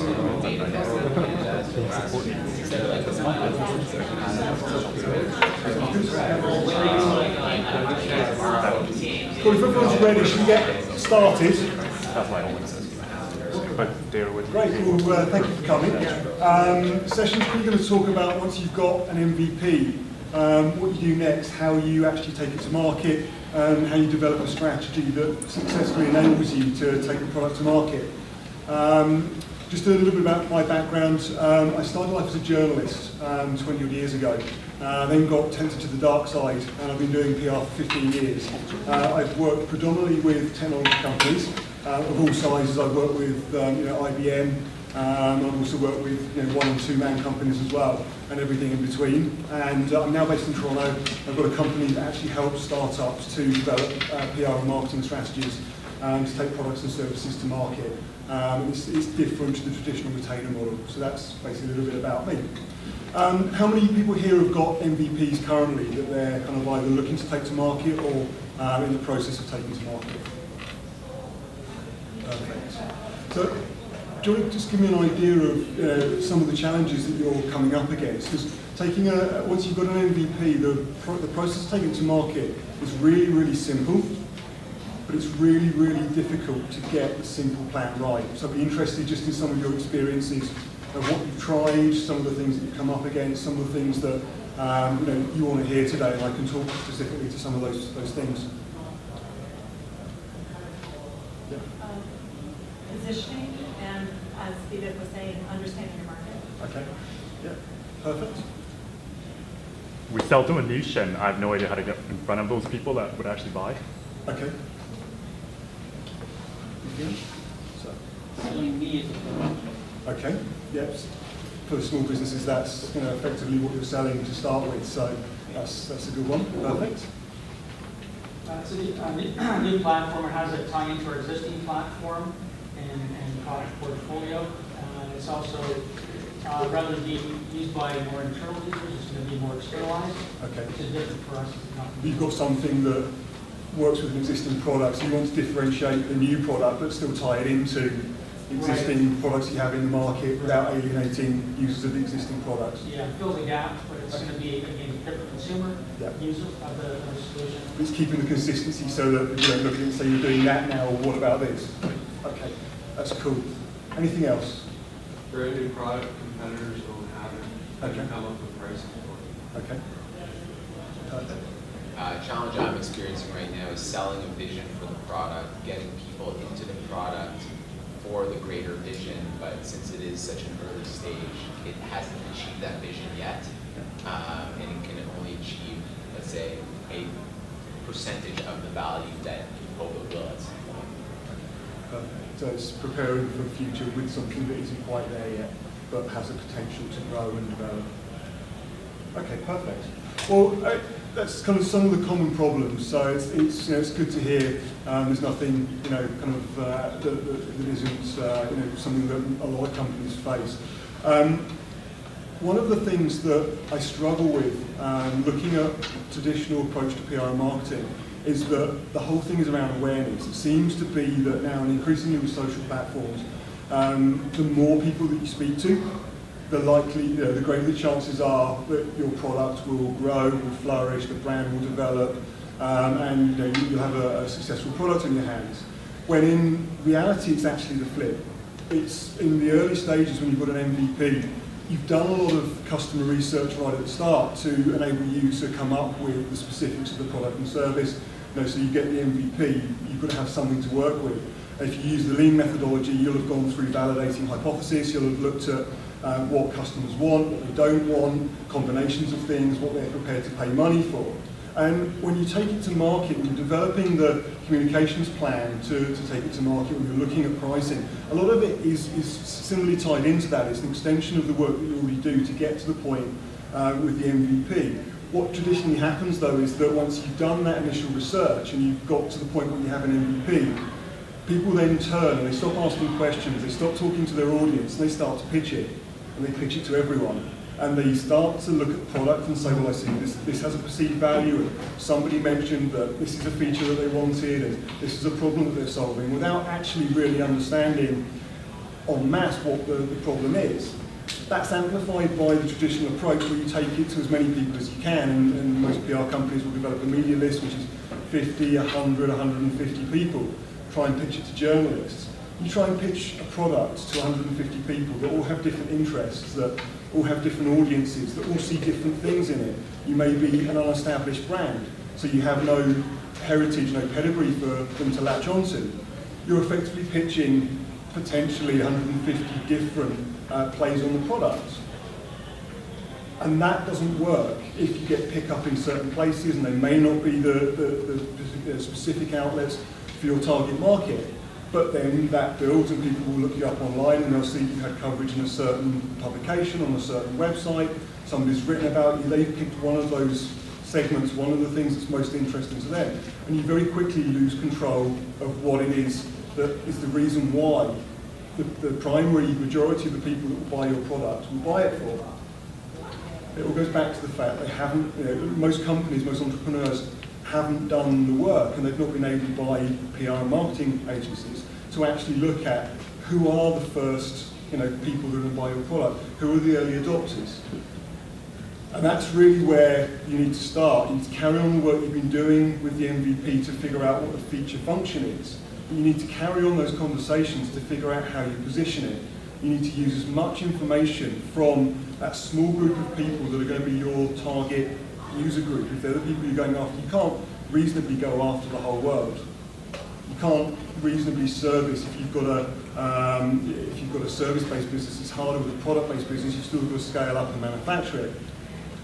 Well, if everyone's ready, should we get started? That's my only message. But they're with Great, well, thank you for coming. Session's we're going to talk about once you've got an MVP, what you do next, how you actually take it to market, how you develop a strategy that successfully enables you to take the product to market. Just a little bit about my background. I started life as a journalist 20 odd years ago, then got tempted to the dark side, and I've been doing PR for 15 years. I've worked predominantly with technology companies of all sizes. I've worked with IBM, I've also worked with one and two man companies as well, and everything in between. And I'm now based in Toronto. I've got a company that actually helps startups to develop PR and marketing strategies to take products and services to market. It's different to the traditional retainer model, so that's basically a little bit about me. How many people here have got MVPs currently that they're kind of either looking to take to market or in the process of taking to market? Perfect. So, do you want to just give me an idea of some of the challenges that you're coming up against? Because once you've got an MVP, the process of taking it to market is really, really simple. But it's really, really difficult to get the simple plan right. So I'd be interested just in some of your experiences of what you've tried, some of the things that you've come up against, some of the things that you want to hear today, and I can talk specifically to some of those things. Yeah. Positioning and, as David was saying, understanding your market. Okay. Yeah. Perfect. we sell to a niche, and I have no idea how to get in front of those people that would actually buy. Okay. So. Selling needs. Okay. Yep. For the small businesses, that's effectively what you're selling to start with. So that's a good one. Perfect. It's a new platform. It has a tie into our existing platform and product portfolio. It's also, rather than being used by more internal users, it's going to be more externalized. Okay. Which is different for us as a company. You've got something that works with an existing product, so you want to differentiate the new product but still tie it into existing products you have in the market without alienating users of the existing products. Yeah, fill the gap, but it's going to be, again, a different consumer user of the solution. It's keeping the consistency so that you don't look at it and say, you're doing that now, or what about this? Okay, that's cool. Anything else? For a new product, competitors don't have it. Okay. Come up with pricing for it. Okay. Perfect. Challenge I'm experiencing right now is selling a vision for the product, getting people into the product for the greater vision, but since it is such an early stage, it hasn't achieved that vision yet, and it can only achieve, let's say, a percentage of the value that you hope it will at some point. Perfect. So it's preparing for the future with something that isn't quite there yet, but has the potential to grow and develop. Okay, perfect. Well, that's kind of some of the common problems. So it's good to hear. There's nothing that isn't something that a lot of companies face. One of the things that I struggle with looking at traditional approach to PR and marketing is that the whole thing is around awareness. It seems to be that now, and increasingly with social platforms, the more people that you speak to, the greater the chances are that your product will grow, will flourish, the brand will develop, and you'll have a successful product in your hands. When in reality, it's actually the flip. It's in the early stages when you've got an MVP, you've done a lot of customer research right at the start to enable you to come up with the specifics of the product and service. So you get the MVP, you've got to have something to work with. If you use the lean methodology, you'll have gone through validating hypothesis, you'll have looked at what customers want, what they don't want, combinations of things, what they're prepared to pay money for. And when you take it to market, when you're developing the communications plan to take it to market, when you're looking at pricing, a lot of it is similarly tied into that. It's an extension of the work that you already do to get to the point with the MVP. What traditionally happens though is that once you've done that initial research and you've got to the point where you have an MVP, people then turn and they stop asking questions, they stop talking to their audience, and they start to pitch it. And they pitch it to everyone. And they start to look at the product and say, well, I see this has a perceived value, and somebody mentioned that this is a feature that they wanted, and this is a problem that they're solving, without actually really understanding en masse what the problem is. That's amplified by the traditional approach where you take it to as many people as you can, and most PR companies will develop a media list which is 50, 100, 150 people, try and pitch it to journalists. You try and pitch a product to 150 people that all have different interests, that all have different audiences, that all see different things in it. You may be an unestablished brand, so you have no heritage, no pedigree for them to latch onto. You're effectively pitching potentially 150 different plays on the product. And that doesn't work if you get pick up in certain places, and they may not be the specific outlets for your target market. But then that builds, and people will look you up online and they'll see you had coverage in a certain publication, on a certain website, somebody's written about you, they've picked one of those segments, one of the things that's most interesting to them. And you very quickly lose control of what it is that is the reason why the primary majority of the people that will buy your product will buy it for. It all goes back to the fact they haven't, most companies, most entrepreneurs haven't done the work, and they've not been able by PR and marketing agencies to actually look at who are the first people who are going to buy your product, who are the early adopters. And that's really where you need to start. You need to carry on the work you've been doing with the MVP to figure out what the feature function is. But you need to carry on those conversations to figure out how you position it. You need to use as much information from that small group of people that are going to be your target user group. If they're the people you're going after, you can't reasonably go after the whole world. You can't reasonably service if you've got a service-based business. It's harder with a product-based business. You've still got to scale up and manufacture it.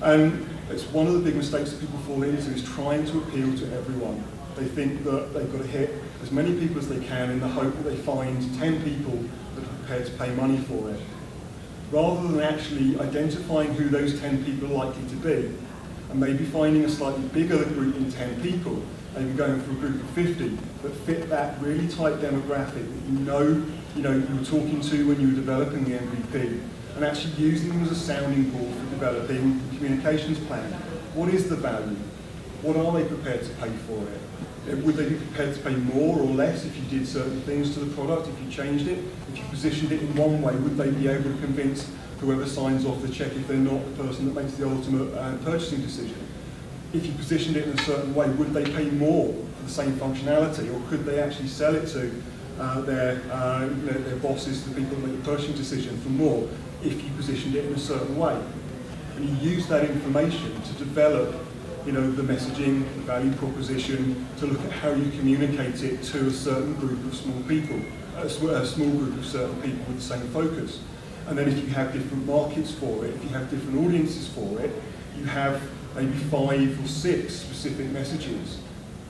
And it's one of the big mistakes that people fall into is trying to appeal to everyone. They think that they've got to hit as many people as they can in the hope that they find 10 people that are prepared to pay money for it. Rather than actually identifying who those 10 people are likely to be, and maybe finding a slightly bigger group than 10 people, maybe going for a group of 50 that fit that really tight demographic that you were talking to when you were developing the MVP, and actually using them as a sounding board for developing the communications plan. What is the value? What are they prepared to pay for it? Would they be prepared to pay more or less if you did certain things to the product, if you changed it? If you positioned it in one way, would they be able to convince whoever signs off the check if they're not the person that makes the ultimate purchasing decision? If you positioned it in a certain way, would they pay more for the same functionality, or could they actually sell it to their bosses, the people that make the purchasing decision, for more if you positioned it in a certain way? And you use that information to develop the messaging, the value proposition, to look at how you communicate it to a certain group of small people, a small group of certain people with the same focus. And then if you have different markets for it, if you have different audiences for it, you have maybe 5 or 6 specific messages,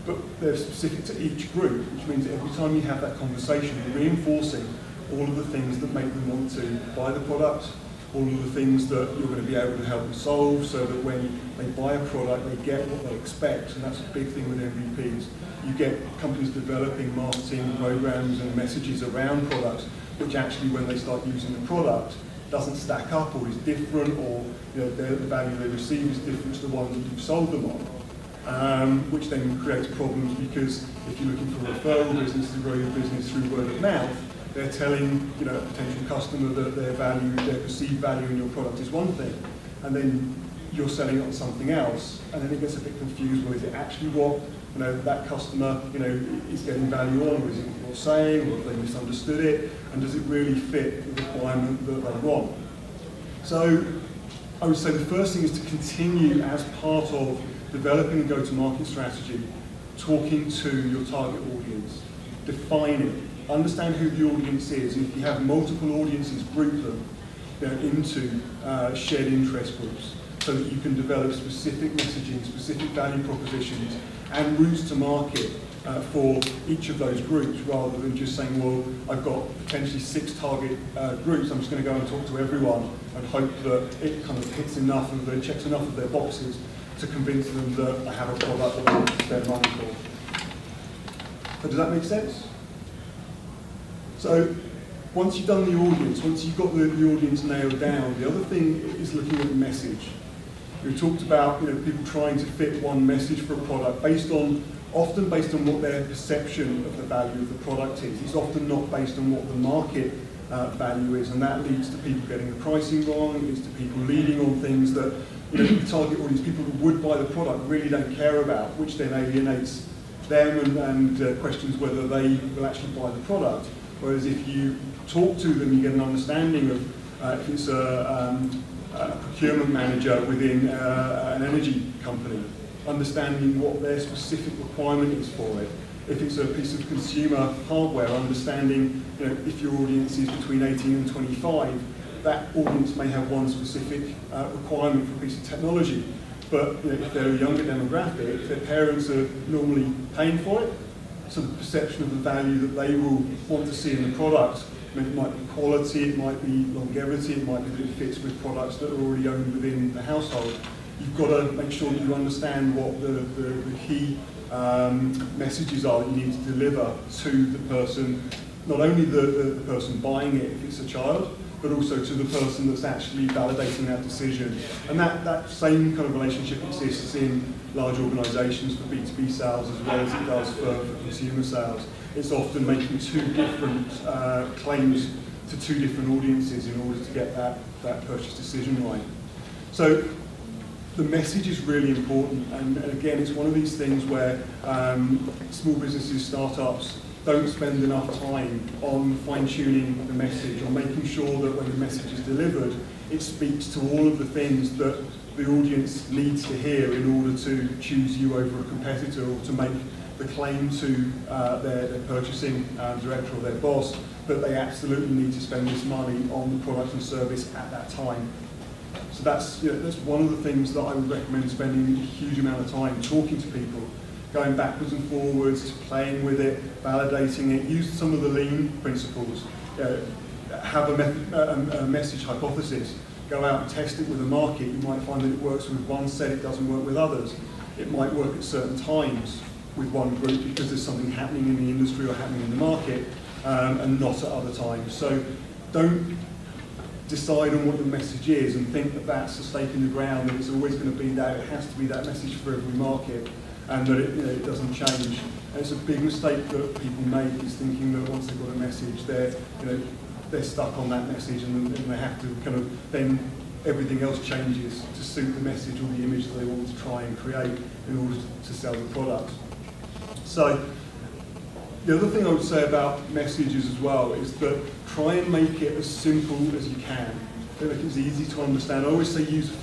but they're specific to each group, which means that every time you have that conversation, you're reinforcing all of the things that make them want to buy the product, all of the things that you're going to be able to help them solve, so that when they buy a product, they get what they expect. And that's a big thing with MVPs. You get companies developing marketing programs and messages around products, which actually, when they start using the product, doesn't stack up or is different, or the value they receive is different to the one that you've sold them on, which then creates problems, because if you're looking for a referral business to grow your business through word of mouth, they're telling a potential customer that their perceived value in your product is one thing, and then you're selling it on something else, and then it gets a bit confused. Well, is it actually what that customer is getting value on, or is it what you're saying, or have they misunderstood it, and does it really fit the requirement that they want? So I would say the first thing is to continue, as part of developing a go-to-market strategy, talking to your target audience, define it, understand who the audience is, and if you have multiple audiences, group them into shared interest groups, so that you can develop specific messaging, specific value propositions, and routes to market for each of those groups, rather than just saying, well, I've got potentially 6 target groups, I'm just going to go and talk to everyone and hope that it kind of hits enough of the, checks enough of their boxes to convince them that I have a product that they want to spend money for. But does that make sense? So once you've done the audience, once you've got the audience nailed down, the other thing is looking at the message. We talked about people trying to fit one message for a product often based on what their perception of the value of the product is. It's often not based on what the market value is, and that leads to people getting the pricing wrong. It leads to people leading on things that the target audience, people who would buy the product, really don't care about, which then alienates them and questions whether they will actually buy the product. Whereas if you talk to them, you get an understanding of if it's a procurement manager within an energy company, understanding what their specific requirement is for it. If it's a piece of consumer hardware, understanding if your audience is between 18 and 25, that audience may have one specific requirement for a piece of technology. But if they're a younger demographic, their parents are normally paying for it, so the perception of the value that they will want to see in the product, it might be quality, it might be longevity, it might be that it fits with products that are already owned within the household. You've got to make sure that you understand what the key messages are that you need to deliver to the person, not only the person buying it if it's a child, but also to the person that's actually validating that decision. And that same kind of relationship exists in large organisations for B2B sales as well as it does for consumer sales. It's often making two different claims to two different audiences in order to get that purchase decision right. So the message is really important, and again, it's one of these things where small businesses, startups, don't spend enough time on fine-tuning the message, or making sure that when the message is delivered, it speaks to all of the things that the audience needs to hear in order to choose you over a competitor, or to make the claim to their purchasing director or their boss that they absolutely need to spend this money on the product and service at that time. So that's one of the things that I would recommend, spending a huge amount of time talking to people, going backwards and forwards, playing with it, validating it, use some of the lean principles, have a message hypothesis, go out and test it with a market. You might find that it works with one set, it doesn't work with others. It might work at certain times with one group because there's something happening in the industry or happening in the market, and not at other times. So don't decide on what your message is and think that that's a stake in the ground, that it's always going to be that, it has to be that message for every market, and that it doesn't change. And it's a big mistake that people make, is thinking that once they've got a message, they're stuck on that message, and they have to kind of, then everything else changes to suit the message or the image that they want to try and create in order to sell the product. So the other thing I would say about messages as well is that try and make it as simple as you can. Make it as easy to understand. I always say use a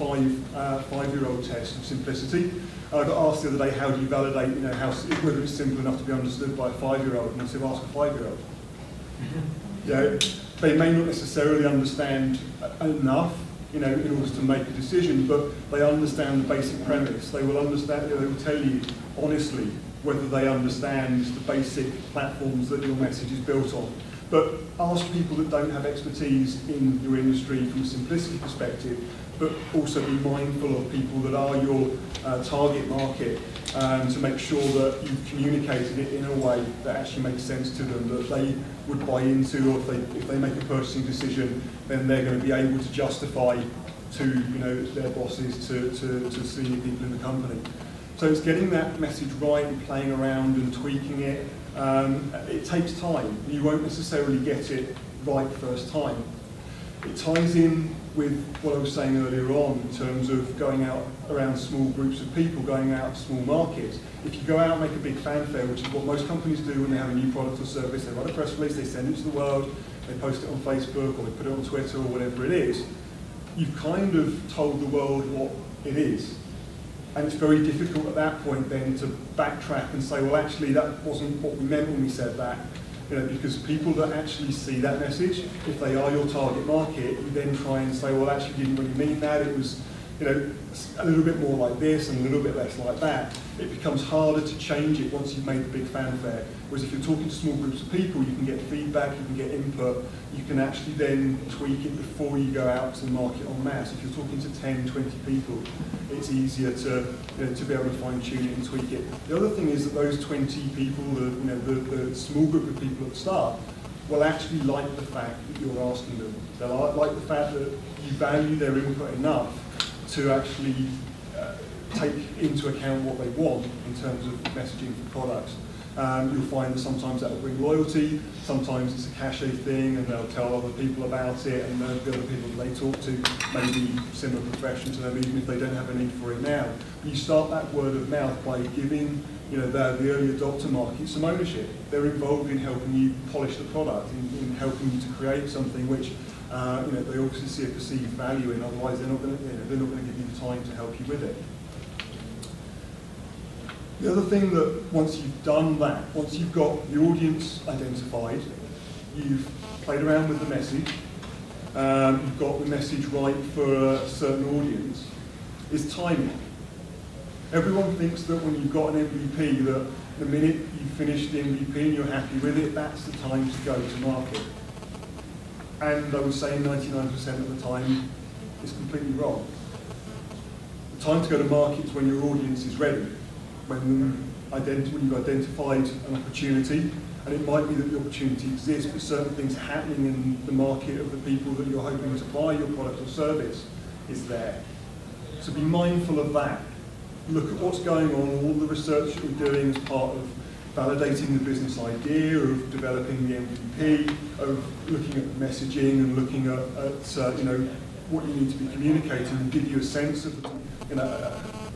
five-year-old test of simplicity. I got asked the other day, how do you validate, whether it's simple enough to be understood by a 5-year-old? And I said, well, ask a 5-year-old. They may not necessarily understand enough, in order to make a decision, but they understand the basic premise. They will understand. They will tell you honestly whether they understand the basic platforms that your message is built on. But ask people that don't have expertise in your industry from a simplicity perspective, but also be mindful of people that are your target market, to make sure that you've communicated it in a way that actually makes sense to them, that they would buy into, or if they make a purchasing decision, then they're going to be able to justify to their bosses, to senior people in the company. So it's getting that message right and playing around and tweaking it. It takes time. You won't necessarily get it right first time. It ties in with what I was saying earlier on in terms of going out around small groups of people, going out to small markets. If you go out and make a big fanfare, which is what most companies do when they have a new product or service, they write a press release, they send it to the world, they post it on Facebook or they put it on Twitter or whatever it is, you've kind of told the world what it is. And it's very difficult at that point then to backtrack and say, well, actually, that wasn't what we meant when we said that. Because people that actually see that message, if they are your target market, you then try and say, well, actually, didn't really mean that. It was, a little bit more like this and a little bit less like that. It becomes harder to change it once you've made the big fanfare. Whereas if you're talking to small groups of people, you can get feedback, you can get input, you can actually then tweak it before you go out to the market en masse. If you're talking to 10, 20 people, it's easier to be able to fine tune it and tweak it. The other thing is that those 20 people, the small group of people at the start, will actually like the fact that you're asking them. They'll like the fact that you value their input enough to actually take into account what they want in terms of messaging for products. You'll find that sometimes that will bring loyalty, sometimes it's a cachet thing and they'll tell other people about it, and the other people that they talk to may be similar profession to them, even if they don't have a need for it now. You start that word of mouth by giving the early adopter market some ownership. They're involved in helping you polish the product, in helping you to create something which they obviously see a perceived value in, otherwise they're not going to give you the time to help you with it. The other thing that once you've done that, once you've got the audience identified, you've played around with the message, you've got the message right for a certain audience, is timing. Everyone thinks that when you've got an MVP, that the minute you've finished the MVP and you're happy with it, that's the time to go to market. And I would say 99% of the time, it's completely wrong. The time to go to market is when your audience is ready. When you've identified an opportunity, and it might be that the opportunity exists, but certain things happening in the market of the people that you're hoping to buy your product or service is there. So be mindful of that. Look at what's going on, all the research that we're doing as part of validating the business idea, of developing the MVP, of looking at messaging and looking at what you need to be communicating, and give you a sense of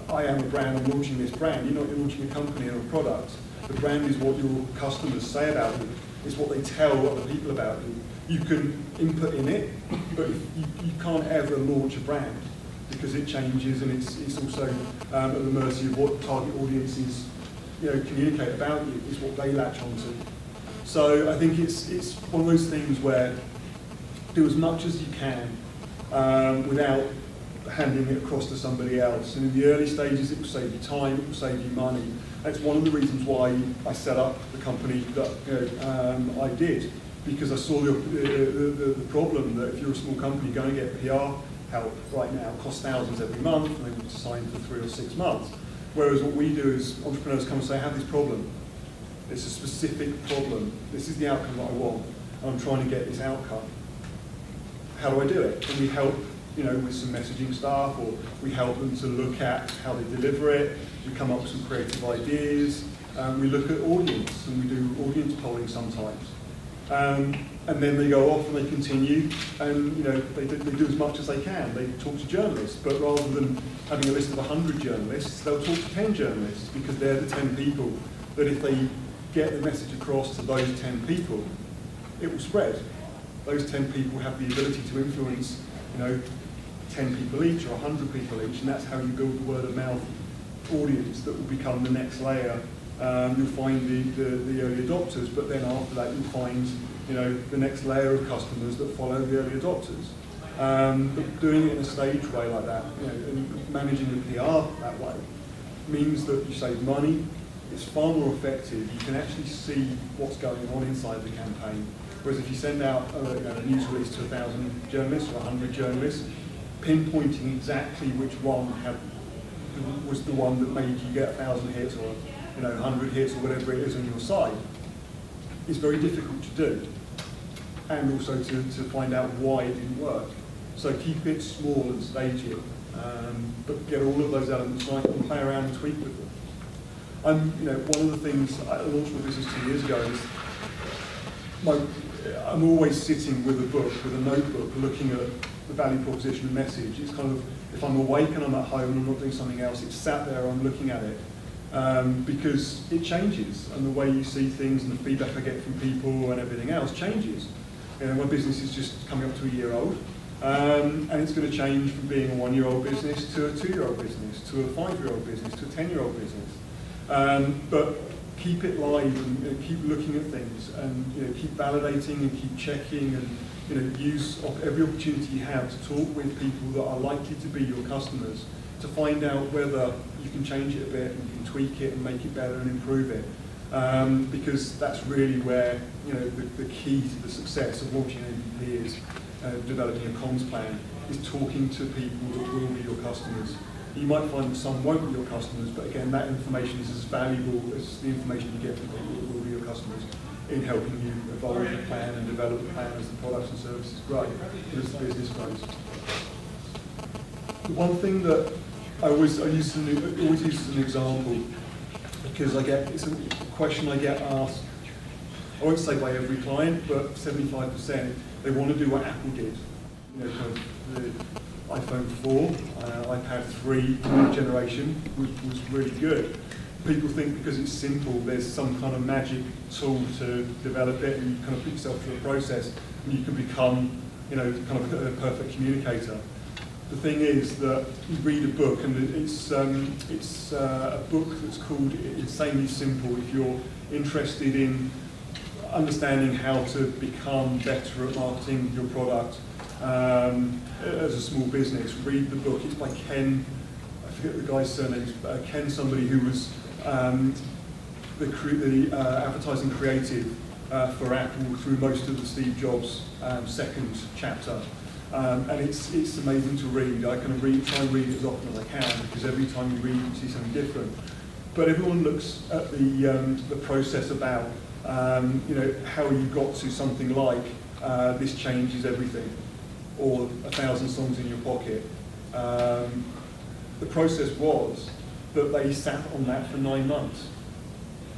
I am a brand, I'm launching this brand. You're not launching a company or a product. The brand is what your customers say about you. It's what they tell other people about you. You can input in it, but you can't ever launch a brand because it changes, and it's also at the mercy of what target audiences communicate about you. Is what they latch onto. So I think it's one of those things where do as much as you can without handing it across to somebody else. And in the early stages, it will save you time, it will save you money. That's one of the reasons why I set up the company that I did, because I saw the problem that if you're a small company, going to get PR help right now costs thousands every month, and they want to sign for 3 or 6 months. Whereas what we do is entrepreneurs come and say, I have this problem. It's a specific problem. This is the outcome that I want, and I'm trying to get this outcome. How do I do it? And we help with some messaging stuff, or we help them to look at how they deliver it. We come up with some creative ideas. We look at audience, and we do audience polling sometimes. And then they go off and they continue, and they do as much as they can. They talk to journalists, but rather than having a list of 100 journalists, they'll talk to 10 journalists, because they're the 10 people that if they get the message across to those 10 people, it will spread. Those 10 people have the ability to influence 10 people each or 100 people each, and that's how you build the word of mouth audience that will become the next layer. You'll find the early adopters, but then after that you'll find the next layer of customers that follow the early adopters. But doing it in a staged way like that, and managing the PR that way, means that you save money. It's far more effective. You can actually see what's going on inside the campaign. Whereas if you send out a news release to 1,000 journalists or 100 journalists, pinpointing exactly which one was the one that made you get 1,000 hits or 100 hits or whatever it is on your site is very difficult to do, and also to find out why it didn't work. So keep it small and stage it, but get all of those elements right and play around and tweak with them. One of the things I launched my business 2 years ago is I'm always sitting with a book, with a notebook, looking at the value proposition and message. It's kind of, if I'm awake and I'm at home and I'm not doing something else, it's sat there, I'm looking at it. Because it changes, and the way you see things and the feedback I get from people and everything else changes. My business is just coming up to a year old, and it's going to change from being a 1-year-old business to a 2-year-old business, to a 5-year-old business, to a 10-year-old business. But keep it live and keep looking at things, and keep validating and keep checking, and use every opportunity you have to talk with people that are likely to be your customers, to find out whether you can change it a bit and you can tweak it and make it better and improve it. Because that's really where the key to the success of launching an MVP is developing a comms plan, is talking to people that will be your customers. You might find that some won't be your customers, but again, that information is as valuable as the information you get from people that will be your customers in helping you evolve the plan and develop the plan as the products and services grow, and as the business grows. The one thing that I always use as an example because it's a question I get asked, I won't say by every client, but 75%, they want to do what Apple did. You know, kind of the iPhone 4, iPad 3 generation was really good. People think because it's simple, there's some kind of magic tool to develop it, and you kind of put yourself through a process, and you can become, you know, kind of a perfect communicator. The thing is that you read a book, and it's a book that's called Insanely Simple. If you're interested in understanding how to become better at marketing your product as a small business, read the book. It's by Ken, I forget the guy's surname, Ken somebody who was the advertising creative for Apple through most of the Steve Jobs second chapter. And it's amazing to read. I kind of try and read it as often as I can, because every time you read, you see something different. But everyone looks at the process about, you know, how you got to something like this changes everything, or 1,000 songs in your pocket. The process was that they sat on that for 9 months,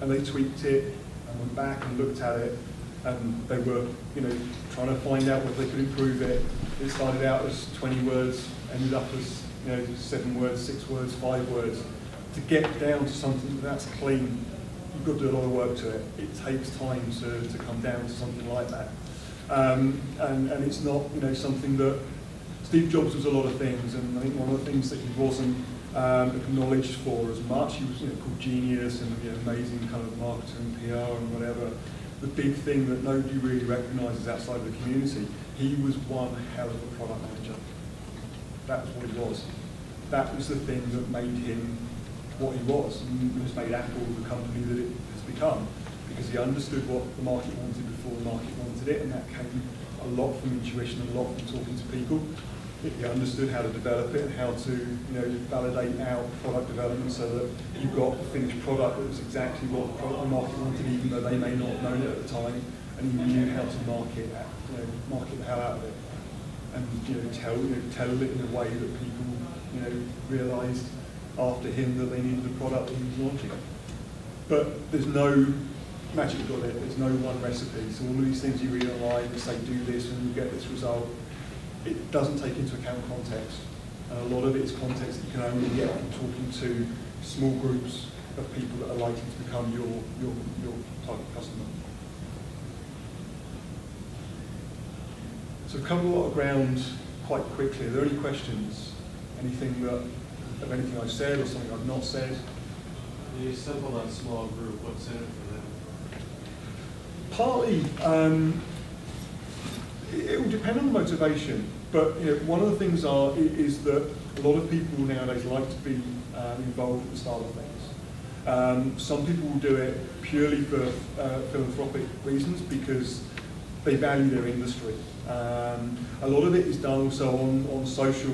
and they tweaked it and went back and looked at it, and they were, you know, trying to find out whether they could improve it. It started out as 20 words, ended up as, you know, 7 words, 6 words, 5 words. To get down to something that's clean, you've got to do a lot of work to it. It takes time to come down to something like that. And it's not, you know, something that Steve Jobs was a lot of things, and I think one of the things that he wasn't acknowledged for as much, he was, you know, called genius and, you know, amazing kind of marketer and PR and whatever. The big thing that nobody really recognises outside of the community, he was one hell of a product manager. That was what he was. That was the thing that made him what he was, and has made Apple the company that it has become, because he understood what the market wanted before the market wanted it, and that came a lot from intuition and a lot from talking to people. He understood how to develop it and how to, you know, validate out product development so that you got a finished product that was exactly what the market wanted, even though they may not have known it at the time, and he knew how to market the hell out of it, and, you know, tell it in a way that people, you know, realised after him that they needed a product that he was launching. But there's no magic bullet, there's no one recipe. So all of these things you read online, they say do this and you get this result. It doesn't take into account context. And a lot of it is context that you can only get from talking to small groups of people that are likely to become your target customer. So we've covered a lot of ground quite quickly. Are there any questions? Anything of anything I've said or something I've not said? You assemble that small group, what's in it for them? Partly, it will depend on the motivation, but, you know, one of the things is that a lot of people nowadays like to be involved at the start of things. Some people will do it purely for philanthropic reasons because they value their industry. A lot of it is done also on social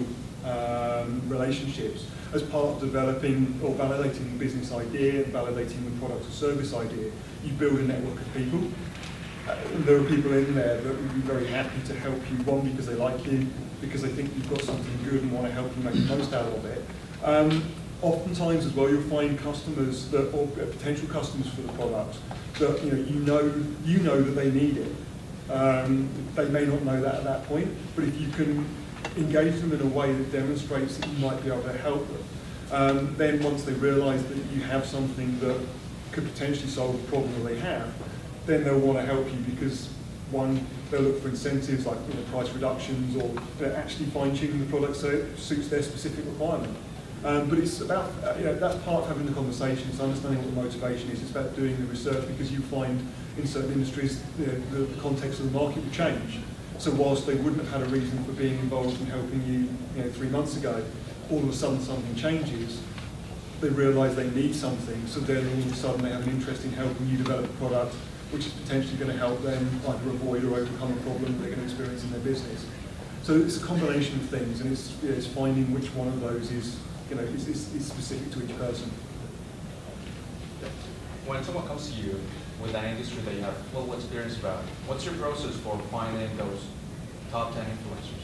relationships as part of developing or validating the business idea and validating the product or service idea. You build a network of people. There are people in there that would be very happy to help you, one, because they like you, because they think you've got something good and want to help you make the most out of it. Oftentimes as well, you'll find customers that, or potential customers for the product, that you know that they need it. They may not know that at that point, but if you can engage them in a way that demonstrates that you might be able to help them, then once they realise that you have something that could potentially solve the problem that they have, then they'll want to help you because, one, they'll look for incentives like price reductions or actually fine-tuning the product so it suits their specific requirement. But it's about, that's part of having the conversation, it's understanding what the motivation is, it's about doing the research because you find in certain industries the context of the market will change. So whilst they wouldn't have had a reason for being involved in helping you 3 months ago, all of a sudden something changes, they realise they need something, so then all of a sudden they have an interest in helping you develop a product which is potentially going to help them either avoid or overcome a problem they're going to experience in their business. So it's a combination of things, and it's finding which one of those is specific to each person. When someone comes to you with an industry that you have little experience about, what's your process for finding those top 10 influencers?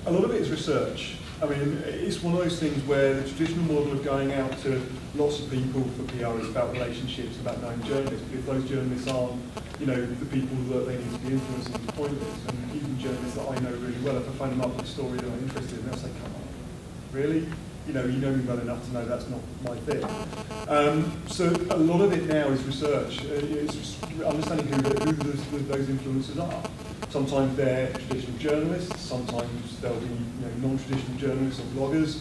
A lot of it is research. I mean, it's one of those things where the traditional model of going out to lots of people for PR is about relationships, about knowing journalists. But if those journalists aren't, the people that they need to be influencing, it's pointless. And even journalists that I know really well, if I phone them up with a story that I'm interested in, they'll say, "Come on, really? You know me well enough to know that's not my thing." So a lot of it now is research. It's just understanding who those influencers are. Sometimes they're traditional journalists, sometimes they'll be non-traditional journalists or bloggers,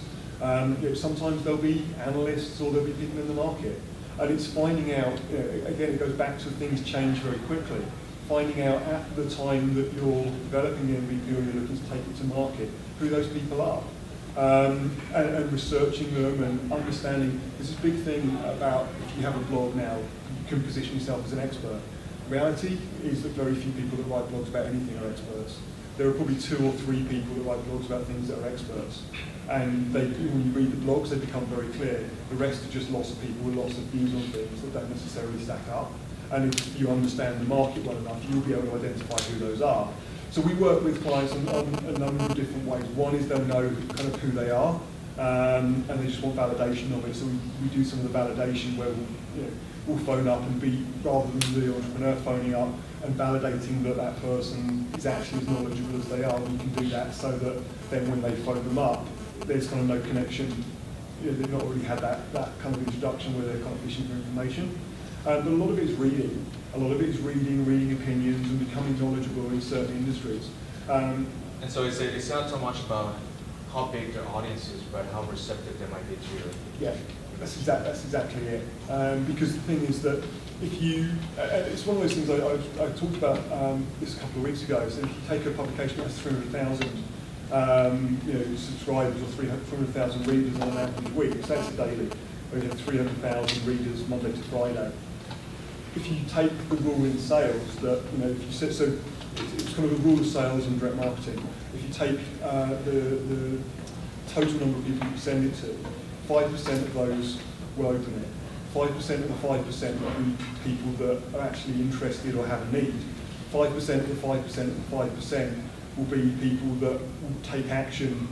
sometimes they'll be analysts or there'll be people in the market. And it's finding out, again, it goes back to things change very quickly, finding out at the time that you're developing the MVP or you're looking to take it to market, who those people are. And researching them and understanding. There's this big thing about if you have a blog now, you can position yourself as an expert. Reality is that very few people that write blogs about anything are experts. There are probably 2 or 3 people that write blogs about things that are experts. And when you read the blogs, they become very clear. The rest are just lots of people with lots of views on things that don't necessarily stack up. And if you understand the market well enough, you'll be able to identify who those are. So we work with clients on a number of different ways. One is they'll know kind of who they are, and they just want validation of it. So we do some of the validation where we'll phone up and be, rather than the entrepreneur phoning up and validating that person is actually as knowledgeable as they are, we can do that so that then when they phone them up, there's kind of no connection. They've not already had that kind of introduction where they're kind of fishing for information. But a lot of it is reading. A lot of it is reading opinions and becoming knowledgeable in certain industries. And so it's not so much about how big their audience is, but how receptive they might be to your... Yeah, that's exactly it. Because the thing is that if you, it's one of those things I talked about this a couple of weeks ago. So if you take a publication that has 300,000 subscribers or 300,000 readers on an average week, so that's a daily. We have 300,000 readers Monday to Friday. If you take the rule in sales that, if you said, so it's kind of the rule of sales and direct marketing. If you take the total number of people you send it to, 5% of those will open it. 5% of the 5% will be people that are actually interested or have a need. 5% of the 5% of the 5% will be people that will take action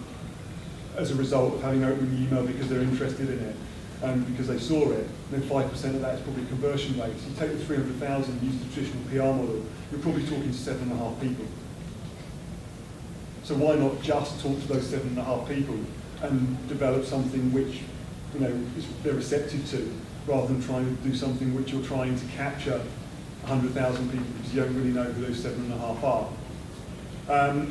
as a result of having opened the email because they're interested in it. Because they saw it, then 5% of that is probably conversion rates. You take the 300,000, use the traditional PR model, you're probably talking to 7.5 people. So why not just talk to those 7.5 people and develop something which they're receptive to, rather than trying to do something which you're trying to capture 100,000 people because you don't really know who those 7.5 are.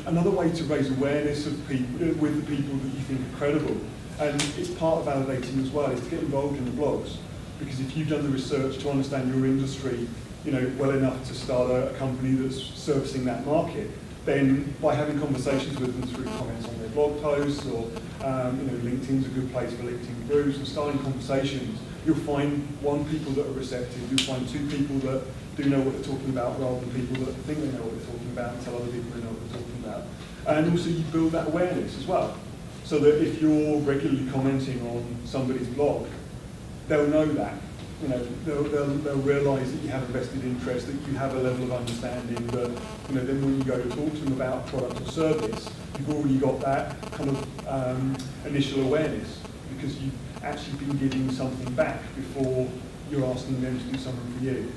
Another way to raise awareness of people with the people that you think are credible. And it's part of validating as well, is to get involved in the blogs. Because if you've done the research to understand your industry, well enough to start a company that's servicing that market, then by having conversations with them through comments on their blog posts or, LinkedIn's a good place for LinkedIn groups, and starting conversations, you'll find 1, people that are receptive, you'll find 2 people that do know what they're talking about rather than people that think they know what they're talking about and tell other people they know what they're talking about. And also you build that awareness as well. So that if you're regularly commenting on somebody's blog, they'll know that. They'll realise that you have a vested interest, that you have a level of understanding that, then when you go to talk to them about product or service, you've already got that kind of initial awareness because you've actually been giving something back before you're asking them to do something for you.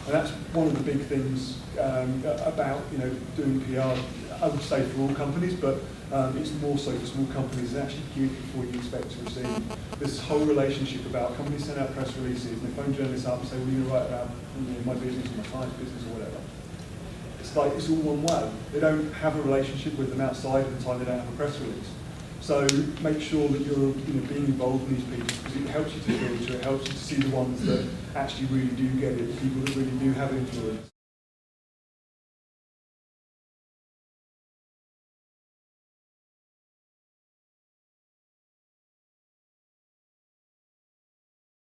And that's one of the big things about doing PR. I would say for all companies, but it's more so for small companies. It's actually give before you expect to receive. This whole relationship about companies send out press releases and they phone journalists up and say, "Well, you're going to write about my business or my client's business or whatever." It's like it's all one way. They don't have a relationship with them outside of the time they don't have a press release. So make sure that you're being involved in these people because it helps you to filter, it helps you to see the ones that actually really do get it, the people that really do have influence.